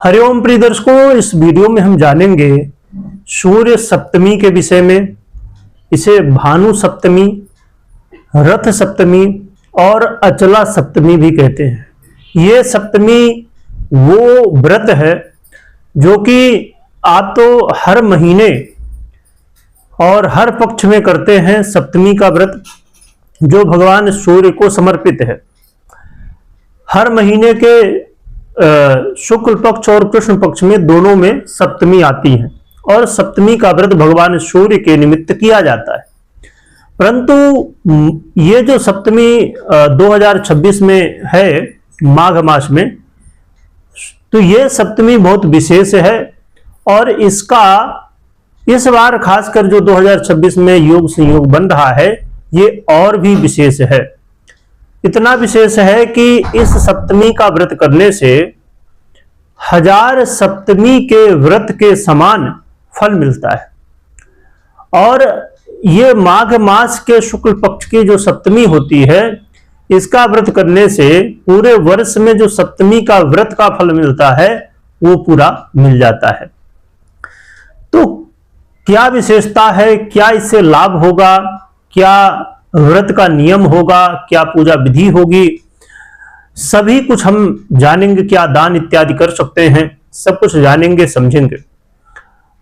हरिओम प्रिय दर्शकों, इस वीडियो में हम जानेंगे सूर्य सप्तमी के विषय में। इसे भानु सप्तमी, रथ सप्तमी और अचला सप्तमी भी कहते हैं। ये सप्तमी वो व्रत है जो कि आप तो हर महीने और हर पक्ष में करते हैं। सप्तमी का व्रत जो भगवान सूर्य को समर्पित है। हर महीने के शुक्ल पक्ष और कृष्ण पक्ष में दोनों में सप्तमी आती है और सप्तमी का व्रत भगवान सूर्य के निमित्त किया जाता है। परंतु ये जो सप्तमी 2026 में है माघ मास में, तो ये सप्तमी बहुत विशेष है और इसका इस बार खासकर जो 2026 में योग संयोग बन रहा है ये और भी विशेष है। इतना विशेष है कि इस सप्तमी का व्रत करने से 1000 सप्तमी के व्रत के समान फल मिलता है। और ये माघ मास के शुक्ल पक्ष की जो सप्तमी होती है, इसका व्रत करने से पूरे वर्ष में जो सप्तमी का व्रत का फल मिलता है वो पूरा मिल जाता है। तो क्या विशेषता है, क्या इससे लाभ होगा, क्या व्रत का नियम होगा, क्या पूजा विधि होगी, सभी कुछ हम जानेंगे। क्या दान इत्यादि कर सकते हैं, सब कुछ जानेंगे, समझेंगे।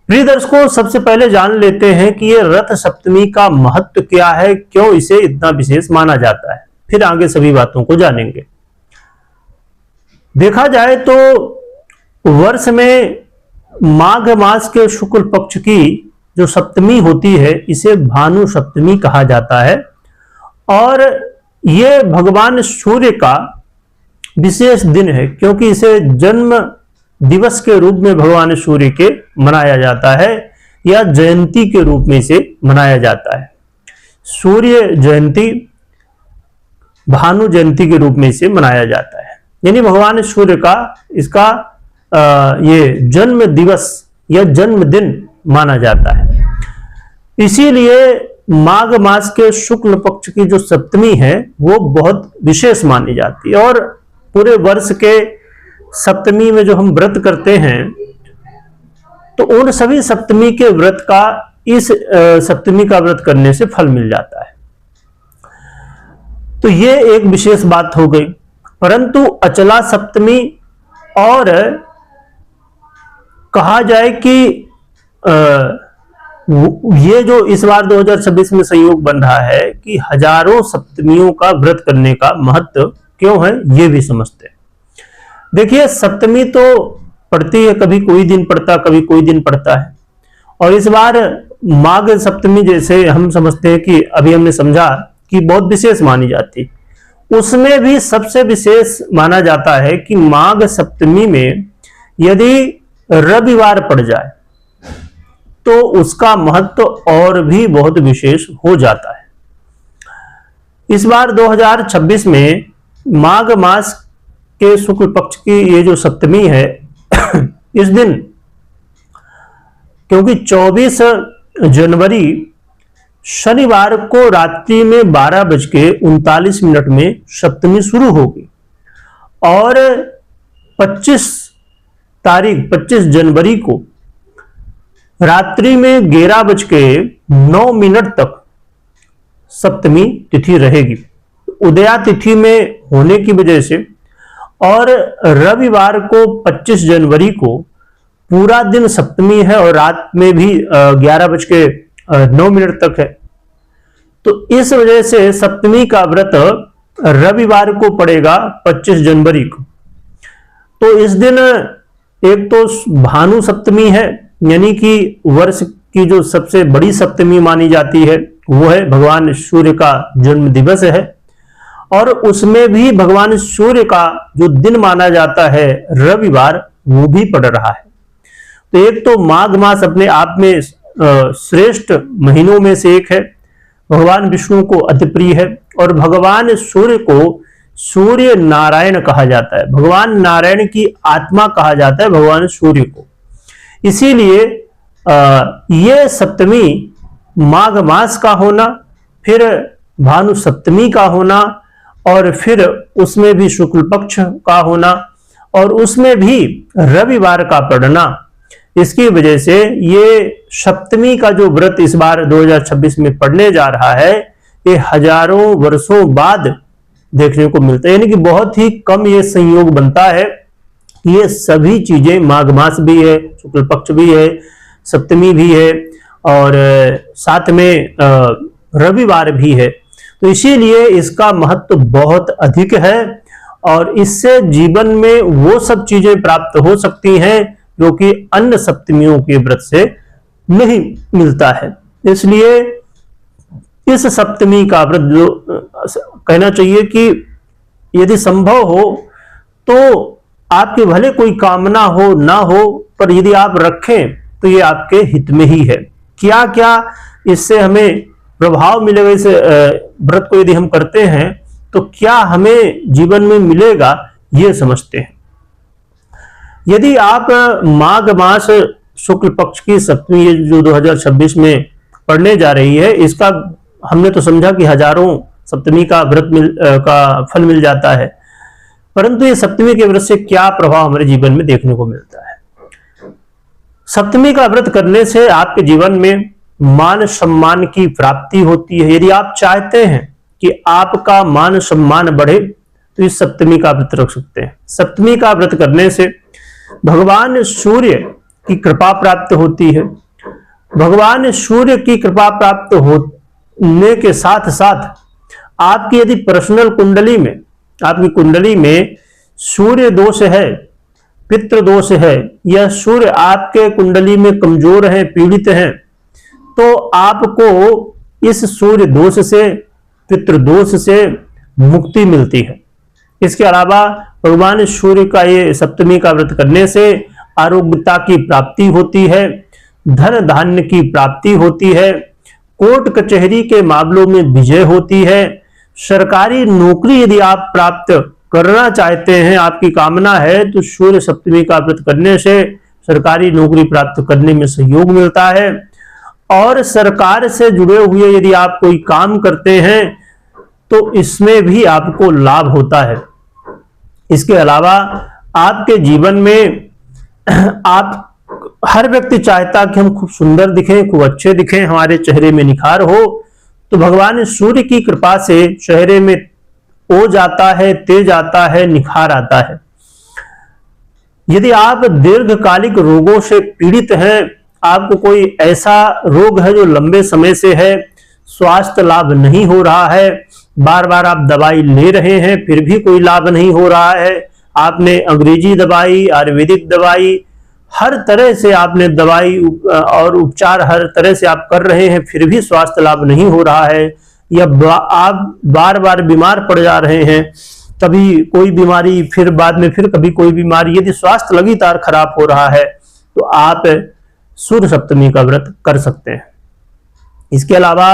प्रिय दर्शकों, सबसे पहले जान लेते हैं कि ये रथ सप्तमी का महत्व क्या है, क्यों इसे इतना विशेष माना जाता है, फिर आगे सभी बातों को जानेंगे। देखा जाए तो वर्ष में माघ मास के शुक्ल पक्ष की जो सप्तमी होती है इसे भानु सप्तमी कहा जाता है और ये भगवान सूर्य का विशेष दिन है, क्योंकि इसे जन्म दिवस के रूप में भगवान सूर्य के मनाया जाता है या जयंती के रूप में इसे मनाया जाता है। सूर्य जयंती, भानु जयंती के रूप में इसे मनाया जाता है, यानी भगवान सूर्य का इसका ये जन्म दिवस या जन्मदिन माना जाता है। इसीलिए माघ मास के शुक्ल पक्ष की जो सप्तमी है वो बहुत विशेष मानी जाती है और पूरे वर्ष के सप्तमी में जो हम व्रत करते हैं तो उन सभी सप्तमी के व्रत का इस सप्तमी का व्रत करने से फल मिल जाता है। तो ये एक विशेष बात हो गई। परंतु अचला सप्तमी और कहा जाए कि ये जो इस बार 2026 में संयोग बन रहा है कि हजारों सप्तमियों का व्रत करने का महत्व क्यों है, ये भी समझते हैं। देखिए, सप्तमी तो पड़ती है, कभी कोई दिन पड़ता, कभी कोई दिन पड़ता है। और इस बार माघ सप्तमी जैसे हम समझते हैं कि अभी हमने समझा कि बहुत विशेष मानी जाती, उसमें भी सबसे विशेष माना जाता है कि माघ सप्तमी में यदि रविवार पड़ जाए तो उसका महत्व और भी बहुत विशेष हो जाता है। इस बार 2026 में माघ मास के शुक्ल पक्ष की ये जो सप्तमी है इस दिन, क्योंकि 24 जनवरी शनिवार को रात्रि में 12:39 में सप्तमी शुरू होगी और 25 जनवरी को रात्रि में 11:09 तक सप्तमी तिथि रहेगी। उदया तिथि में होने की वजह से और रविवार को 25 जनवरी को पूरा दिन सप्तमी है और रात में भी 11:09 तक है। तो इस वजह से सप्तमी का व्रत रविवार को पड़ेगा 25 जनवरी को। तो इस दिन एक तो भानु सप्तमी है, यानी कि वर्ष की जो सबसे बड़ी सप्तमी मानी जाती है वो है भगवान सूर्य का जन्म दिवस है और उसमें भी भगवान सूर्य का जो दिन माना जाता है रविवार, वो भी पड़ रहा है। तो एक तो माघ मास अपने आप में श्रेष्ठ महीनों में से एक है, भगवान विष्णु को अति प्रिय है और भगवान सूर्य को सूर्य नारायण कहा जाता है, भगवान नारायण की आत्मा कहा जाता है भगवान सूर्य को। इसीलिए ये सप्तमी माघ मास का होना, फिर भानु सप्तमी का होना और फिर उसमें भी शुक्ल पक्ष का होना और उसमें भी रविवार का पड़ना, इसकी वजह से ये सप्तमी का जो व्रत इस बार 2026 में पड़ने जा रहा है, ये हजारों वर्षों बाद देखने को मिलता है। यानी कि बहुत ही कम ये संयोग बनता है कि ये सभी चीजें, माघ मास भी है, शुक्ल पक्ष भी है, सप्तमी भी है और साथ में रविवार भी है, तो इसीलिए इसका महत्व बहुत अधिक है और इससे जीवन में वो सब चीजें प्राप्त हो सकती हैं जो कि अन्य सप्तमियों के व्रत से नहीं मिलता है। इसलिए इस सप्तमी का व्रत जो कहना चाहिए कि यदि संभव हो तो आपके भले कोई कामना हो ना हो, पर यदि आप रखें तो ये आपके हित में ही है। क्या क्या इससे हमें प्रभाव मिलेगा, इस व्रत को यदि हम करते हैं तो क्या हमें जीवन में मिलेगा, ये समझते हैं। यदि आप माघ मास शुक्ल पक्ष की सप्तमी जो 2026 में पड़ने जा रही है, इसका हमने तो समझा कि हजारों सप्तमी का व्रत का फल मिल जाता है, परंतु ये सप्तमी के व्रत से क्या प्रभाव हमारे जीवन में देखने को मिलता है। सप्तमी का व्रत करने से आपके जीवन में मान सम्मान की प्राप्ति होती है। यदि आप चाहते हैं कि आपका मान सम्मान बढ़े तो इस सप्तमी का व्रत रख सकते हैं। सप्तमी का व्रत करने से भगवान सूर्य की कृपा प्राप्त होती है। भगवान सूर्य की कृपा प्राप्त होने के साथ साथ आपकी यदि पर्सनल कुंडली में, आपकी कुंडली में सूर्य दोष है, पितृ दोष है, या सूर्य आपके कुंडली में कमजोर है, पीड़ित है, तो आपको इस सूर्य दोष से, पितृ दोष से मुक्ति मिलती है। इसके अलावा भगवान सूर्य का ये सप्तमी का व्रत करने से आरोग्यता की प्राप्ति होती है, धन धान्य की प्राप्ति होती है, कोर्ट कचहरी के मामलों में विजय होती है, सरकारी नौकरी यदि आप प्राप्त करना चाहते हैं, आपकी कामना है, तो सूर्य सप्तमी का व्रत करने से सरकारी नौकरी प्राप्त करने में सहयोग मिलता है। और सरकार से जुड़े हुए यदि आप कोई काम करते हैं तो इसमें भी आपको लाभ होता है। इसके अलावा आपके जीवन में आप, हर व्यक्ति चाहता कि हम खूब सुंदर दिखें, खूब अच्छे दिखें, हमारे चेहरे में निखार हो, तो भगवान सूर्य की कृपा से चेहरे में ओज आता है, तेज आता है, निखार आता है। यदि आप दीर्घकालिक रोगों से पीड़ित हैं, आपको कोई ऐसा रोग है जो लंबे समय से है, स्वास्थ्य लाभ नहीं हो रहा है, बार बार आप दवाई ले रहे हैं फिर भी कोई लाभ नहीं हो रहा है, आपने अंग्रेजी दवाई, आयुर्वेदिक दवाई, हर तरह से आपने दवाई और उपचार हर तरह से आप कर रहे हैं, फिर भी स्वास्थ्य लाभ नहीं हो रहा है, या आप बार बार बीमार पड़ जा रहे हैं, कभी कोई बीमारी, फिर बाद में फिर कभी कोई बीमारी, यदि स्वास्थ्य लगातार खराब हो रहा है तो आप सूर्य सप्तमी का व्रत कर सकते हैं। इसके अलावा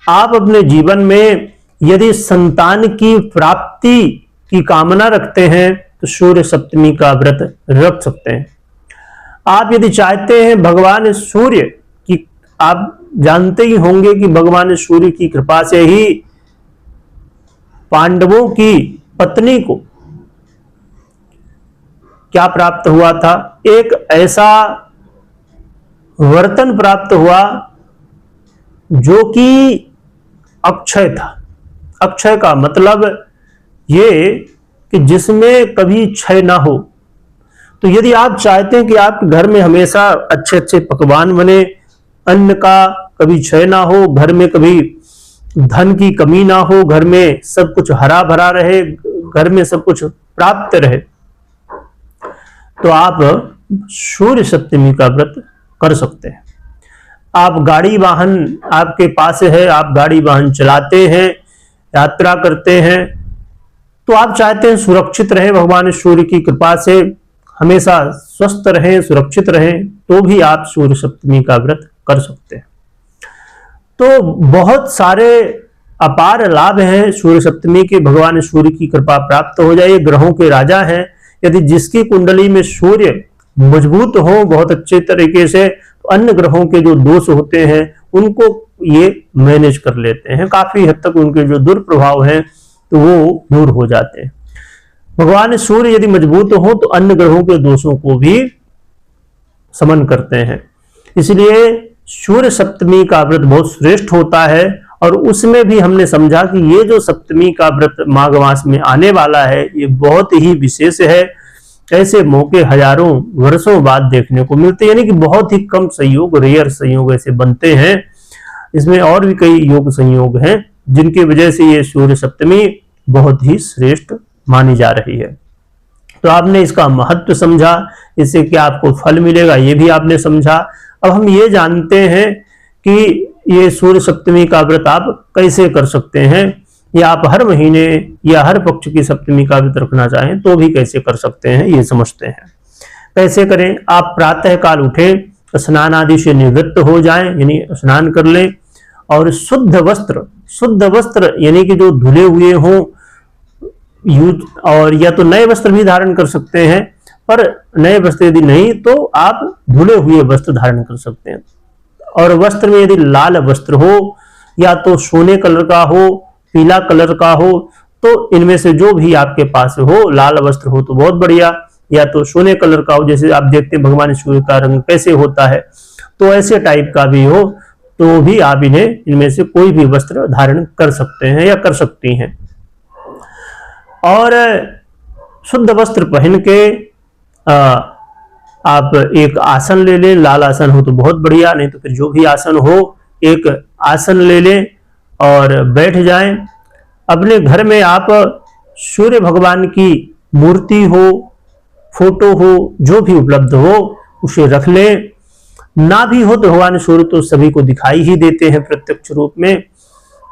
आप अपने जीवन में यदि संतान की प्राप्ति की कामना रखते हैं तो सूर्य सप्तमी का व्रत रख सकते हैं। आप यदि चाहते हैं भगवान सूर्य की, आप जानते ही होंगे कि भगवान सूर्य की कृपा से ही पांडवों की पत्नी को क्या प्राप्त हुआ था, एक ऐसा वर्तन प्राप्त हुआ जो कि अक्षय था। अक्षय का मतलब ये कि जिसमें कभी क्षय ना हो। तो यदि आप चाहते हैं कि आपके घर में हमेशा अच्छे अच्छे पकवान बने, अन्न का कभी क्षय ना हो, घर में कभी धन की कमी ना हो, घर में सब कुछ हरा भरा रहे, घर में सब कुछ प्राप्त रहे, तो आप सूर्य सप्तमी का व्रत कर सकते हैं। आप गाड़ी वाहन आपके पास है, आप गाड़ी वाहन चलाते हैं, यात्रा करते हैं, तो आप चाहते हैं सुरक्षित रहें, भगवान सूर्य की कृपा से हमेशा स्वस्थ रहें, सुरक्षित रहें, तो भी आप सूर्य सप्तमी का व्रत कर सकते हैं। तो बहुत सारे अपार लाभ हैं सूर्य सप्तमी के। भगवान सूर्य की कृपा प्राप्त हो जाए, ग्रहों के राजा हैं। यदि जिसकी कुंडली में सूर्य मजबूत हो बहुत अच्छे तरीके से, तो अन्य ग्रहों के जो दोष होते हैं उनको ये मैनेज कर लेते हैं, काफी हद तक उनके जो दुष्प्रभाव हैं तो वो दूर हो जाते हैं। भगवान सूर्य यदि मजबूत हो तो अन्य ग्रहों के दोषों को भी समन करते हैं। इसलिए सूर्य सप्तमी का व्रत बहुत श्रेष्ठ होता है। और उसमें भी हमने समझा कि ये जो सप्तमी का व्रत माघ मास में आने वाला है ये बहुत ही विशेष है। ऐसे मौके हजारों वर्षों बाद देखने को मिलते हैं, यानी कि बहुत ही कम संयोग, रेयर संयोग ऐसे बनते हैं। इसमें और भी कई योग संयोग हैं जिनकी वजह से ये सूर्य सप्तमी बहुत ही श्रेष्ठ मानी जा रही है। तो आपने इसका महत्व समझा, इससे क्या आपको फल मिलेगा ये भी आपने समझा। अब हम ये जानते हैं कि ये सूर्य सप्तमी का व्रत आप कैसे कर सकते हैं, या आप हर महीने या हर पक्ष की सप्तमी का व्रत रखना चाहें तो भी कैसे कर सकते हैं ये समझते हैं। कैसे करें? आप प्रातः काल उठें, स्नान आदि से निवृत्त हो जाएं, यानी स्नान कर लें, और शुद्ध वस्त्र यानी कि जो धुले हुए हों यूज, और या तो नए वस्त्र भी धारण कर सकते हैं, पर नए वस्त्र यदि नहीं तो आप धुले हुए वस्त्र धारण कर सकते हैं। और वस्त्र में यदि लाल वस्त्र हो या तो सोने कलर का हो, पीला कलर का हो, तो इनमें से जो भी आपके पास हो, लाल वस्त्र हो तो बहुत बढ़िया, या तो सोने कलर का हो, जैसे आप देखते हैं भगवान सूर्य का रंग कैसे होता है, तो ऐसे टाइप का भी हो तो भी आप इनमें से कोई भी वस्त्र धारण कर सकते हैं या कर सकती हैं। और शुद्ध वस्त्र पहन के आप एक आसन ले लें, लाल आसन हो तो बहुत बढ़िया, नहीं तो फिर जो भी आसन हो एक आसन ले लें और बैठ जाएं। अपने घर में आप सूर्य भगवान की मूर्ति हो, फोटो हो, जो भी उपलब्ध हो उसे रख लें। ना भी हो तो भगवान सूर्य तो सभी को दिखाई ही देते हैं प्रत्यक्ष रूप में,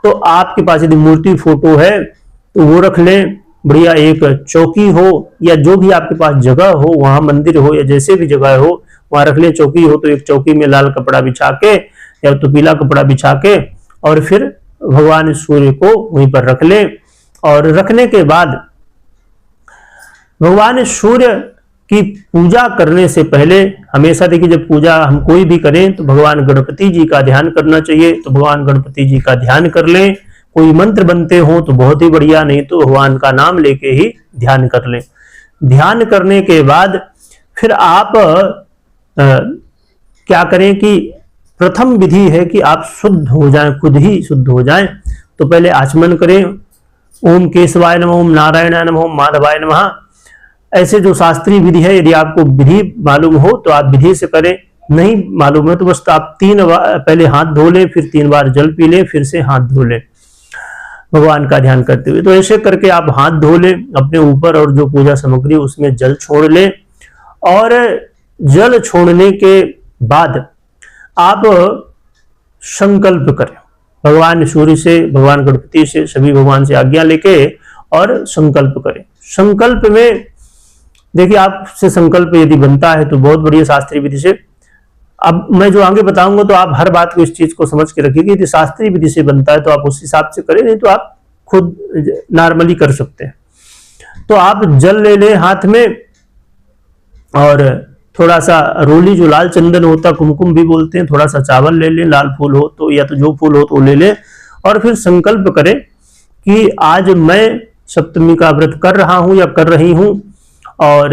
तो आपके पास यदि मूर्ति फोटो है तो वो रख लें। बढ़िया एक चौकी हो या जो भी आपके पास जगह हो, वहां मंदिर हो या जैसे भी जगह हो वहां रख लें। चौकी हो तो एक चौकी में लाल कपड़ा बिछा के या तो पीला कपड़ा बिछा के और फिर भगवान सूर्य को वहीं पर रख लें। और रखने के बाद भगवान सूर्य की पूजा करने से पहले हमेशा देखिए, जब पूजा हम कोई भी करें तो भगवान गणपति जी का ध्यान करना चाहिए, तो भगवान गणपति जी का ध्यान कर लें। कोई मंत्र बनते हो तो बहुत ही बढ़िया, नहीं तो भगवान का नाम लेके ही ध्यान कर लें। ध्यान करने के बाद फिर आप क्या करें कि प्रथम विधि है कि आप शुद्ध हो जाएं, खुद ही शुद्ध हो जाएं। तो पहले आचमन करें, ओम केशवाय नमः, ओम नारायणाय नमः, ओम माधवाय नमः। ऐसे जो शास्त्रीय विधि है, यदि आपको विधि मालूम हो तो आप विधि से करें, नहीं मालूम है तो बस आप 3 बार पहले हाथ धो लें, फिर 3 बार जल पी लें, फिर से हाथ धो लें भगवान का ध्यान करते हुए। तो ऐसे करके आप हाथ धो लें अपने ऊपर, और जो पूजा सामग्री उसमें जल छोड़ लें। और जल छोड़ने के बाद आप संकल्प करें भगवान सूर्य से, भगवान गणपति से, सभी भगवान से आज्ञा लेके और संकल्प करें। संकल्प में देखिए, आपसे संकल्प यदि बनता है तो बहुत बढ़िया शास्त्रीय विधि से। अब मैं जो आगे बताऊंगा तो आप हर बात को, इस चीज को समझ के रखिए कि यदि शास्त्रीय विधि से बनता है तो आप उस हिसाब से करें, नहीं तो आप खुद नॉर्मली कर सकते हैं। तो आप जल ले लें हाथ में, और थोड़ा सा रोली, जो लाल चंदन होता, कुमकुम भी बोलते हैं, थोड़ा सा चावल ले लें, लाल फूल हो तो या तो जो फूल हो तो ले लें। और फिर संकल्प करें कि आज मैं सप्तमी का व्रत कर रहा हूं या कर रही हूं, और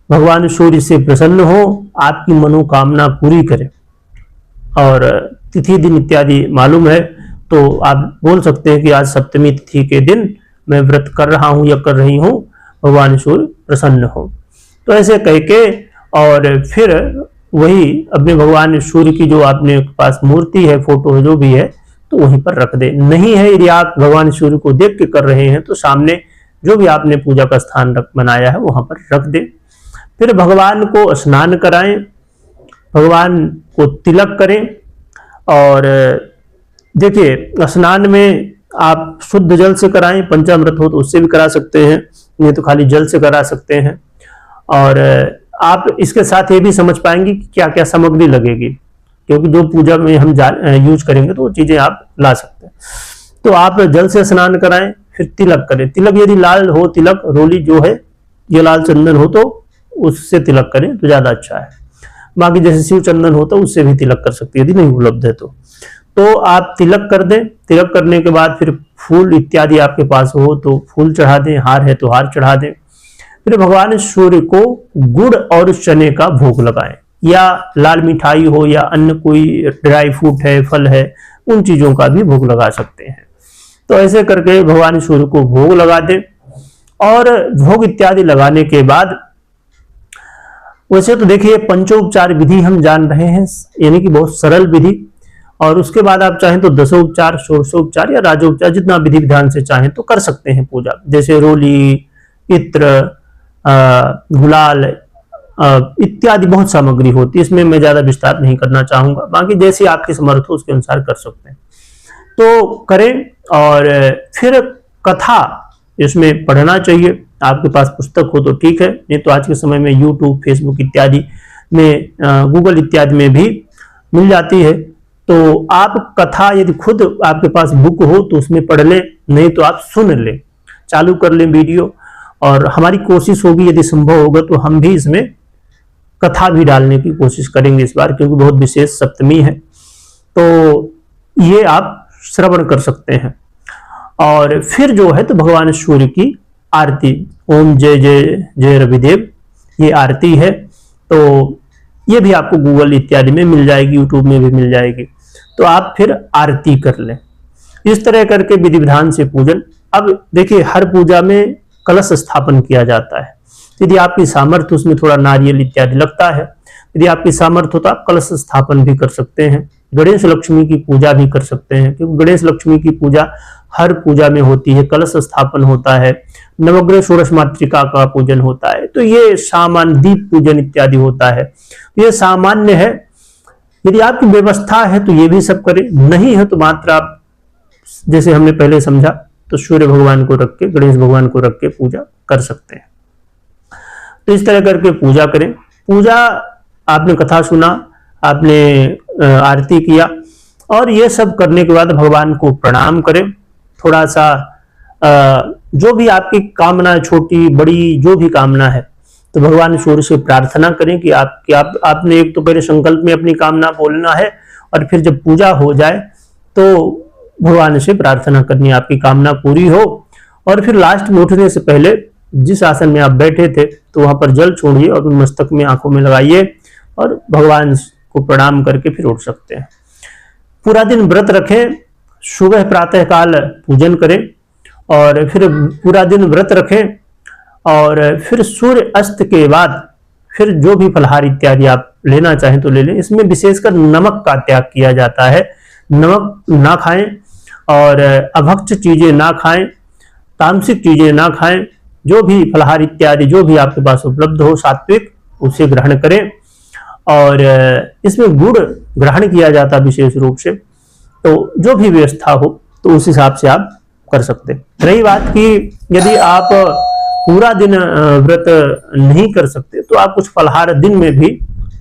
भगवान सूर्य से प्रसन्न हो, आपकी मनोकामना पूरी करें। और तिथि दिन इत्यादि मालूम है तो आप बोल सकते हैं कि आज सप्तमी तिथि के दिन मैं व्रत कर रहा हूं या कर रही हूं, भगवान सूर्य प्रसन्न हो। तो ऐसे कह के और फिर वही अपने भगवान सूर्य की जो आपने पास मूर्ति है, फोटो है, जो भी है, तो वहीं पर रख दे। नहीं है यदि आप भगवान सूर्य को देख के कर रहे हैं तो सामने जो भी आपने पूजा का स्थान बनाया है वहां पर रख दे। फिर भगवान को स्नान कराएं, भगवान को तिलक करें। और देखिए, स्नान में आप शुद्ध जल से कराएं, पंचामृत हो तो उससे भी करा सकते हैं, नहीं तो खाली जल से करा सकते हैं। और आप इसके साथ ये भी समझ पाएंगे कि क्या क्या सामग्री लगेगी, क्योंकि जो पूजा में हम यूज करेंगे तो वो चीजें आप ला सकते हैं। तो आप जल से स्नान कराएं, फिर तिलक करें। तिलक यदि लाल हो, तिलक रोली जो है ये लाल चंदन हो तो उससे तिलक करें तो ज्यादा अच्छा है। बाकी जैसे शिव चंदन होता है उससे भी तिलक कर सकते हैं यदि नहीं उपलब्ध है तो। तो आप तिलक कर दें। तिलक करने के बाद फिर फूल इत्यादि आपके पास हो तो फूल चढ़ा दें, हार है तो हार चढ़ा दें। फिर भगवान सूर्य को गुड़ और चने का भोग लगाएं, या लाल मिठाई हो या अन्य कोई ड्राई फ्रूट है, फल है, उन चीजों का भी भोग लगा सकते हैं। तो ऐसे करके भगवान सूर्य को भोग लगा दें। और भोग इत्यादि लगाने के बाद, वैसे तो देखिए पंचोपचार विधि हम जान रहे हैं, यानी कि बहुत सरल विधि। और उसके बाद आप चाहें तो दशोपचार, षोडशोपचार या राजोपचार, जितना विधि विधान से चाहें तो कर सकते हैं पूजा। जैसे रोली, इत्र, गुलाल इत्यादि बहुत सामग्री होती है, इसमें मैं ज्यादा विस्तार नहीं करना चाहूंगा। बाकी जैसे आपकी समर्थ हो उसके अनुसार कर सकते हैं तो करें। और फिर कथा इसमें पढ़ना चाहिए। आपके पास पुस्तक हो तो ठीक है, नहीं तो आज के समय में यूट्यूब, फेसबुक इत्यादि में, गूगल इत्यादि में भी मिल जाती है। तो आप कथा यदि खुद आपके पास बुक हो तो उसमें पढ़ लें, नहीं तो आप सुन लें, चालू कर लें वीडियो। और हमारी कोशिश होगी यदि संभव होगा तो हम भी इसमें कथा भी डालने की कोशिश करेंगे इस बार, क्योंकि बहुत विशेष सप्तमी है। तो ये आप श्रवण कर सकते हैं। और फिर जो है तो भगवान सूर्य की आरती, ओम जय जय जय रविदेव, ये आरती है। तो ये भी आपको गूगल इत्यादि में मिल जाएगी, यूट्यूब में भी मिल जाएगी। तो आप फिर आरती कर लें। इस तरह करके विधि विधान से पूजन। अब देखिए हर पूजा में कलश स्थापन किया जाता है। यदि आपकी सामर्थ्य, उसमें थोड़ा नारियल इत्यादि लगता है, यदि आपकी सामर्थ्य हो तो आप कलश स्थापन भी कर सकते हैं। गणेश लक्ष्मी की पूजा भी कर सकते हैं, क्योंकि गणेश लक्ष्मी की पूजा हर पूजा में होती है। कलश स्थापन होता है, नवग्रह षोडश मातृका का पूजन होता है। तो ये सामान्य दीप पूजन इत्यादि होता है, ये सामान्य है। यदि आपकी व्यवस्था है तो ये भी सब करें, नहीं है तो मात्र आप, जैसे हमने पहले समझा, तो सूर्य भगवान को रख के, गणेश भगवान को रख के पूजा कर सकते हैं। तो इस तरह करके पूजा करें। पूजा, आपने कथा सुना, आपने आरती किया, और ये सब करने के बाद भगवान को प्रणाम करें। थोड़ा सा जो भी आपकी कामना, छोटी बड़ी जो भी कामना है, तो भगवान सूर्य से प्रार्थना करें कि आपने एक तो पहले संकल्प में अपनी कामना बोलना है, और फिर जब पूजा हो जाए तो भगवान से प्रार्थना करनी, आपकी कामना पूरी हो। और फिर लास्ट में उठने से पहले जिस आसन में आप बैठे थे तो वहां पर जल छोड़िए और मस्तक में, आंखों में लगाइए, और भगवान को प्रणाम करके फिर उठ सकते हैं। पूरा दिन व्रत रखें, सुबह प्रातः काल पूजन करें, और फिर पूरा दिन व्रत रखें। और फिर सूर्य अस्त के बाद फिर जो भी फलहार इत्यादि आप लेना चाहें तो ले लें। इसमें विशेषकर नमक का त्याग किया जाता है, नमक ना खाएं, और अभक्ष चीजें ना खाएं, तामसिक चीजें ना खाएं। जो भी फलहार इत्यादि जो भी आपके पास उपलब्ध हो सात्विक, उसे ग्रहण करें। और इसमें गुड़ ग्रहण किया जाता विशेष रूप से। तो जो भी व्यवस्था हो तो उस हिसाब से आप कर सकते हैं। रही बात कि यदि आप पूरा दिन व्रत नहीं कर सकते तो आप कुछ फलहार दिन में भी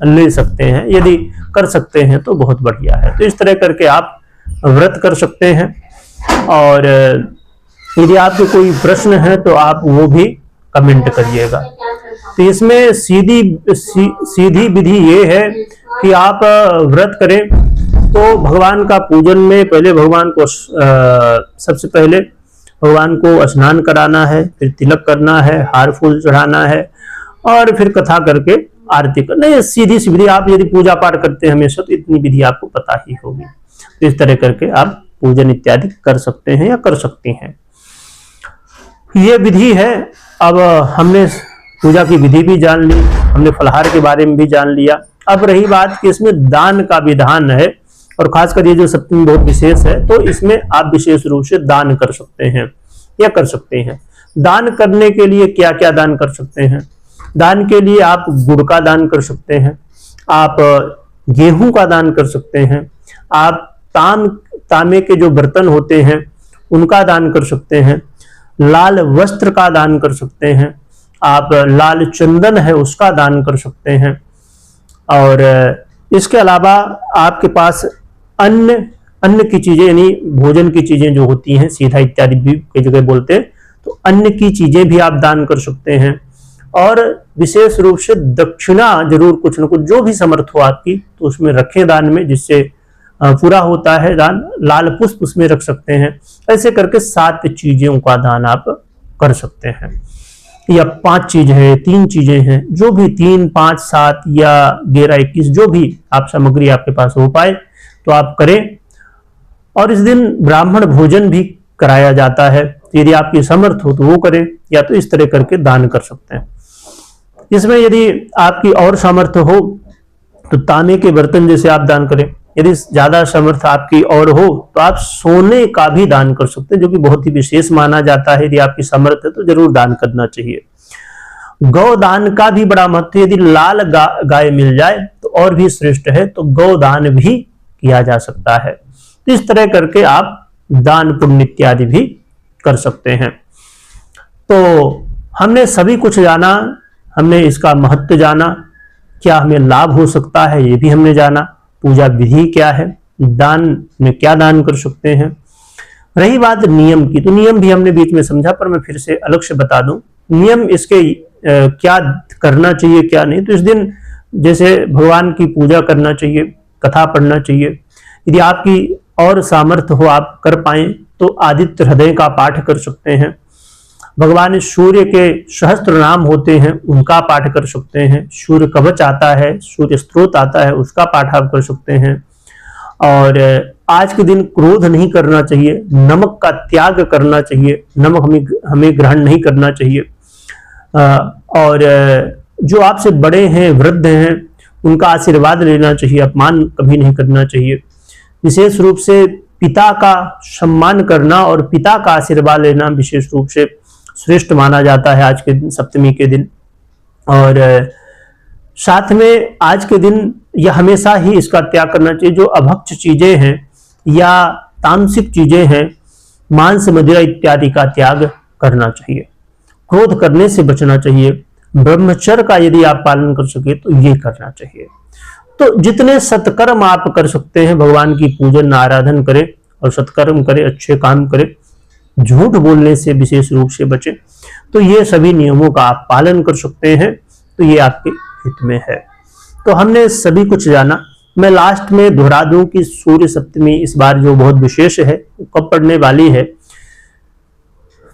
ले सकते हैं, यदि कर सकते हैं तो बहुत बढ़िया है। तो इस तरह करके आप व्रत कर सकते हैं। और यदि आपके कोई प्रश्न है तो आप वो भी कमेंट करिएगा। तो इसमें सीधी विधि ये है कि आप व्रत करें तो भगवान का पूजन में पहले भगवान को सबसे पहले भगवान को स्नान कराना है, फिर तिलक करना है, हार फूल चढ़ाना है, और फिर कथा करके आरती करना। ये सीधी सी विधि। आप यदि पूजा पाठ करते हैं हमेशा तो इतनी विधि आपको पता ही होगी। तो इस तरह करके आप पूजन इत्यादि कर सकते हैं या कर सकती हैं। ये विधि है। अब हमने पूजा की विधि भी जान ली, हमने फलहार के बारे में भी जान लिया। अब रही बात कि इसमें दान का विधान है, और खासकर ये जो सप्तमी बहुत विशेष है, तो इसमें आप विशेष रूप से दान कर सकते हैं या कर सकते हैं। दान करने के लिए क्या क्या दान कर सकते हैं? दान के लिए आप गुड़ का दान कर सकते हैं, आप गेहूं का दान कर सकते हैं, आप तांबे के जो बर्तन होते हैं उनका दान कर सकते हैं, लाल वस्त्र का दान कर सकते हैं, आप लाल चंदन है उसका दान कर सकते हैं। और इसके अलावा आपके पास अन्न की चीजें, यानी भोजन की चीजें जो होती हैं, सीधा इत्यादि भी कई जगह बोलते हैं, तो अन्न की चीजें भी आप दान कर सकते हैं। और विशेष रूप से दक्षिणा जरूर कुछ न कुछ जो भी समर्थ हो आपकी, तो उसमें रखें दान में, जिससे पूरा होता है दान, लाल पुष्प उसमें रख सकते हैं। ऐसे करके 7 चीजों का दान आप कर सकते हैं, या 5 चीज है, 3 चीजें हैं, जो भी 3, 5, 7 या 11, 21 जो भी आप सामग्री आपके पास हो पाए तो आप करें। और इस दिन ब्राह्मण भोजन भी कराया जाता है, यदि आपकी समर्थ हो तो वो करें, या तो इस तरह करके दान कर सकते हैं। इसमें यदि आपकी और सामर्थ्य हो तो तांबे के बर्तन जैसे आप दान करें, यदि ज्यादा सामर्थ्य आपकी और हो तो आप सोने का भी दान कर सकते हैं, जो कि बहुत ही विशेष माना जाता है। यदि आपकी सामर्थ्य है तो जरूर दान करना चाहिए। गौ दान का भी बड़ा महत्व, यदि लाल गाय मिल जाए तो और भी श्रेष्ठ है, तो गौ दान भी किया जा सकता है। तो इस तरह करके आप दान पुण्य इत्यादि भी कर सकते हैं। तो हमने सभी कुछ जाना, हमने इसका महत्व जाना, क्या हमें लाभ हो सकता है ये भी हमने जाना, पूजा विधि क्या है, दान में क्या दान कर सकते हैं। रही बात नियम की, तो नियम भी हमने बीच में समझा, पर मैं फिर से अलग से बता दूं नियम इसके क्या करना चाहिए क्या नहीं। तो इस दिन जैसे भगवान की पूजा करना चाहिए, कथा पढ़ना चाहिए। यदि आपकी और सामर्थ्य हो, आप कर पाए तो आदित्य हृदय का पाठ कर सकते हैं। भगवान सूर्य के सहस्त्र नाम होते हैं, उनका पाठ कर सकते हैं। सूर्य कवच आता है, सूर्य स्त्रोत आता है, उसका पाठ आप कर सकते हैं। और आज के दिन क्रोध नहीं करना चाहिए, नमक का त्याग करना चाहिए, नमक हमें ग्रहण नहीं करना चाहिए। और जो आपसे बड़े हैं, वृद्ध हैं, उनका आशीर्वाद लेना चाहिए, अपमान कभी नहीं करना चाहिए। विशेष रूप से पिता का सम्मान करना और पिता का आशीर्वाद लेना विशेष रूप से श्रेष्ठ माना जाता है आज के दिन, सप्तमी के दिन। और साथ में आज के दिन यह हमेशा ही इसका त्याग करना चाहिए, जो अभक्ष चीजें हैं या तामसिक चीजें हैं, मांस मदिरा इत्यादि का त्याग करना चाहिए। क्रोध करने से बचना चाहिए। ब्रह्मचर्य का यदि आप पालन कर सके तो ये करना चाहिए। तो जितने सत्कर्म आप कर सकते हैं, भगवान की पूजन आराधन करें और सत्कर्म करें, अच्छे काम करें, झूठ बोलने से विशेष रूप से बचें। तो ये सभी नियमों का आप पालन कर सकते हैं, तो ये आपके हित में है। तो हमने सभी कुछ जाना। मैं लास्ट में दोहरा दूं कि सूर्य सप्तमी इस बार जो बहुत विशेष है, कब पड़ने वाली है।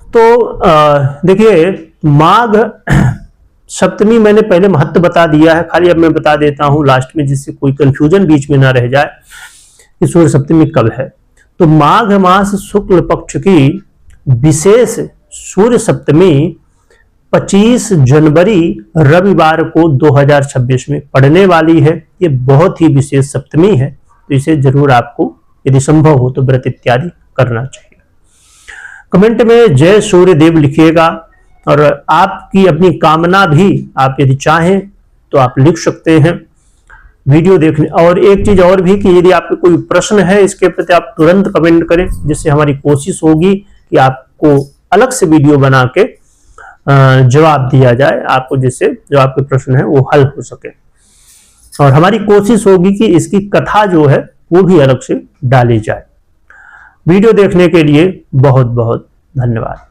तो देखिए, माघ सप्तमी मैंने पहले महत्व बता दिया है, खाली अब मैं बता देता हूं लास्ट में, जिससे कोई कंफ्यूजन बीच में ना रह जाए कि सूर्य सप्तमी कब है। तो माघ मास शुक्ल पक्ष की विशेष सूर्य सप्तमी 25 जनवरी रविवार को 2026 में पड़ने वाली है। ये बहुत ही विशेष सप्तमी है, तो इसे जरूर आपको यदि संभव हो तो व्रत इत्यादि करना चाहिए। कमेंट में जय सूर्य देव लिखिएगा, और आपकी अपनी कामना भी आप यदि चाहें तो आप लिख सकते हैं वीडियो देखने। और एक चीज और भी कि यदि आपको कोई प्रश्न है इसके प्रति आप तुरंत कमेंट करें, जिससे हमारी कोशिश होगी कि आपको अलग से वीडियो बना के जवाब दिया जाए आपको, जिससे जो आपके प्रश्न है वो हल हो सके। और हमारी कोशिश होगी कि इसकी कथा जो है वो भी अलग से डाली जाए। वीडियो देखने के लिए बहुत बहुत धन्यवाद।